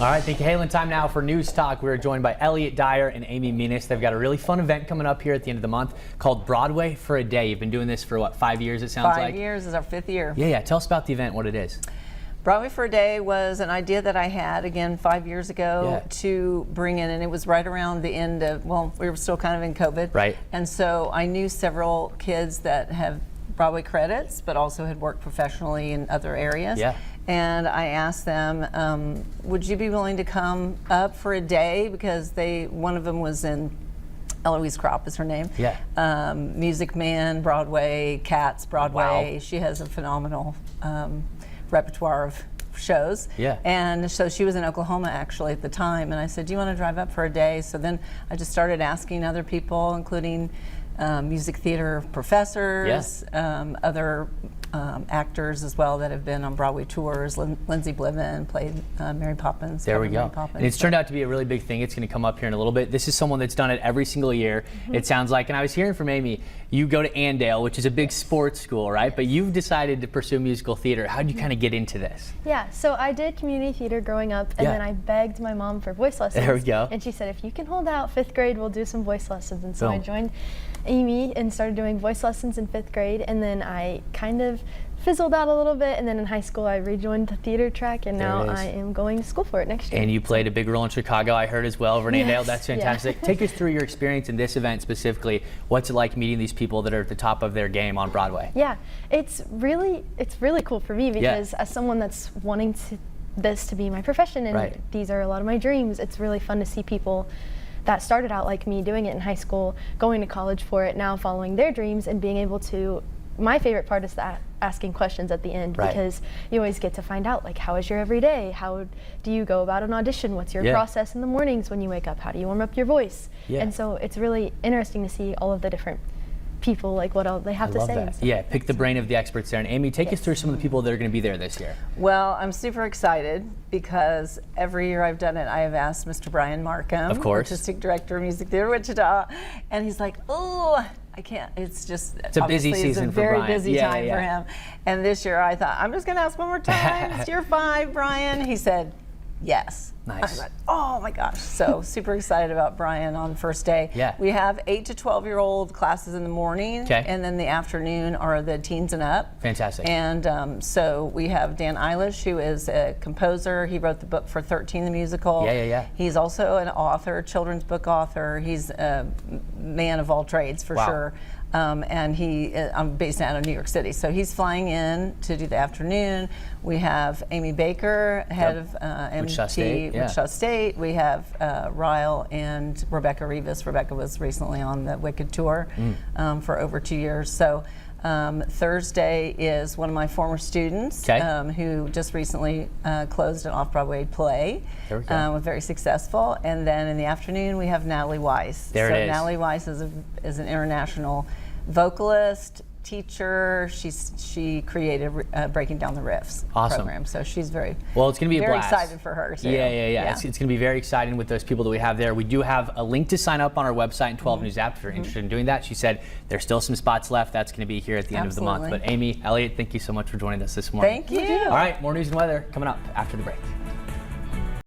All right, thank you, Halen. Time now for News Talk. We're joined by Elliot, Dyer, and Amy Menas. They've got a really fun event coming up here at the end of the month called Broadway for a Day. You've been doing this for, what, 5 years, it sounds like? 5 years is our 5th year. Yeah. Tell us about the event, what it is. Broadway for a Day was an idea that I had, again, 5 years ago to bring in, and it was right around the end of, well, we were still kind of in COVID. Right. And so I knew several kids that have Broadway credits, but also had worked professionally in other areas. Yeah. And I asked them, would you be willing to come up for a day? Because one of them was in, Eloise Kropp is her name. Yeah. Music Man, Broadway, Cats, Broadway. Wow. She has a phenomenal repertoire of shows. Yeah. And so she was in Oklahoma actually at the time, and I said, do you want to drive up for a day? So then I just started asking other people, including music theater professors, other actors as well that have been on Broadway tours. Lindsay Bliven played Mary Poppins. There we go. Poppins, and it's turned out to be a really big thing. It's going to come up here in a little bit. This is someone that's done it every single year, it sounds like. And I was hearing from Amy, you go to Andale, which is a big sports school, right? But you've decided to pursue musical theater. How did you kind of get into this? Yeah, so I did community theater growing up, and then I begged my mom for voice lessons. There we go. And she said, if you can hold out 5th grade, we'll do some voice lessons. And so Boom. I joined Amy and started doing voice lessons in 5th grade, and then I kind of fizzled out a little bit, and then in high school I rejoined the theater track, and now I am going to school for it next year. And you played a big role in Chicago, I heard as well, over in Andale. That's fantastic. Yeah. Take us through your experience in this event specifically. What's it like meeting these people that are at the top of their game on Broadway? Yeah, it's really cool for me because as someone that's wanting this to be my profession, and these are a lot of my dreams, it's really fun to see people that started out like me doing it in high school, going to college for it, now following their dreams and being able to. My favorite part is that asking questions at the end, because you always get to find out, like, how is your everyday? How do you go about an audition? What's your process in the mornings when you wake up? How do you warm up your voice? And so it's really interesting to see all of the different people, like what all they have to say. That. Yeah, pick the brain of the experts there. And Amy, take us through some of the people that are going to be there this year. Well, I'm super excited because every year I've done it, I have asked Mr. Brian Markham, of course, Artistic Director of Music Theater Wichita, and he's like, oh, I can't. It's a busy season. It's a very busy time for him. And this year I thought, I'm just going to ask one more time. It's year 5, Brian. He said, yes. Nice. I thought, oh my gosh. So super excited about Brian on first day. Yeah. We have 8 to 12-year-old classes in the morning, and then the afternoon are the teens and up. Fantastic. And so we have Dan Eilish, who is a composer. He wrote the book for 13, the musical. He's also an author, children's book author. He's a man of all trades for sure. And I'm based out of New York City, so he's flying in to do the afternoon. We have Amy Baker, head of MT Wichita State. We have Ryle and Rebecca Rivas. Rebecca was recently on the Wicked tour for over 2 years. So Thursday is one of my former students who just recently closed an off-Broadway play. There we go. Very successful. And then in the afternoon we have Natalie Weiss. There it is. Natalie Weiss is an international vocalist, teacher. She created Breaking Down the Riffs program. So she's very it's going to be a blast. Very excited for her too. Yeah. It's going to be very exciting with those people that we have there. We do have a link to sign up on our website and 12 News app if you're interested in doing that. She said there's still some spots left. That's going to be here at the end of the month. But Amy, Elliot, thank you so much for joining us this morning. Thank you. All right, more news and weather coming up after the break.